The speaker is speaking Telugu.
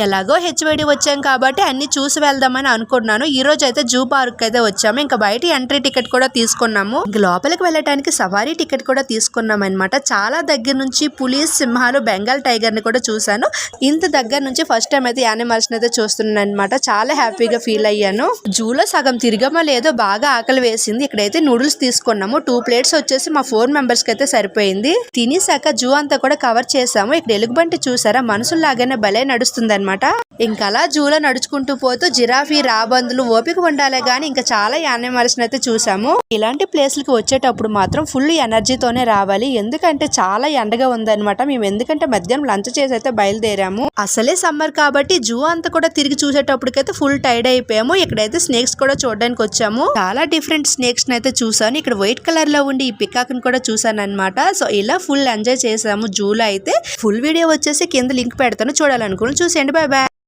ఎలాగో హెచ్వైడి వచ్చాం కాబట్టి అన్ని చూసి వెళ్దామని అనుకున్నాను. ఈ రోజు అయితే జూ పార్క్ అయితే వచ్చాము. ఇంకా బయట ఎంట్రీ టికెట్ కూడా తీసుకున్నాము. ఇంక లోపలికి వెళ్ళడానికి సవారీ టికెట్ కూడా తీసుకున్నాం అనమాట. చాలా దగ్గర నుంచి పులి, సింహాలు, బెంగాల్ టైగర్ ని కూడా చూసాను. ఇంత దగ్గర నుంచి ఫస్ట్ టైం అయితే యానిమల్స్ అయితే చూస్తున్నాను అనమాట. చాలా హ్యాపీగా ఫీల్ అయ్యాను. జూలో సగం తిరిగమో లేదో బాగా ఆకలి వేసింది. ఇక్కడైతే నూడిల్స్ తీసుకున్నాము. 2 ప్లేట్స్ వచ్చేసి మా 4 మెంబర్స్ కి అయితే సరిపోయింది. తినేసాక జూ అంతా కూడా కవర్ చేసాము. ఇక్కడ ఎలుగుబంటి చూసారా, మనుషుల్లాగానే భలే నడుస్తుంది అనమాట. ఇంకా అలా జూలో నడుచుకుంటూ పోతూ జిరాఫీ, రాబందులు ఓపిక ఉండాలే గానీ ఇంకా చాలా యానిమల్స్ అయితే చూసాము. ఇలాంటి ప్లేస్లకి వచ్చేటప్పుడు మాత్రం ఫుల్ ఎనర్జీతోనే రావాలి. ఎందుకంటే చాలా ఎండగా ఉందన్నమాట. మేము ఎందుకంటే మధ్యాహ్నం లంచ్ చేసి అయితే బయలుదేరాము. అసలే సమ్మర్ కాబట్టి జూ అంతా కూడా తిరిగి చూసేటప్పటికైతే ఫుల్ టైర్డ్ అయిపోయాము. ఇక్కడైతే స్నేక్స్ కూడా చూడడానికి వచ్చాము. చాలా డిఫరెంట్ స్నేక్స్ అయితే చూసాను. ఇక్కడ వైట్ కలర్ లో ఉండి ఈ పికాక్ ని కూడా చూసాను అనమాట. సో ఇలా ఫుల్ ఎంజాయ్ చేసాము జూలో అయితే. ఫుల్ వీడియో వచ్చేసి కింద లింక్ పెడతాను, చూడాలనుకుని చూసేయండి. Bye bye.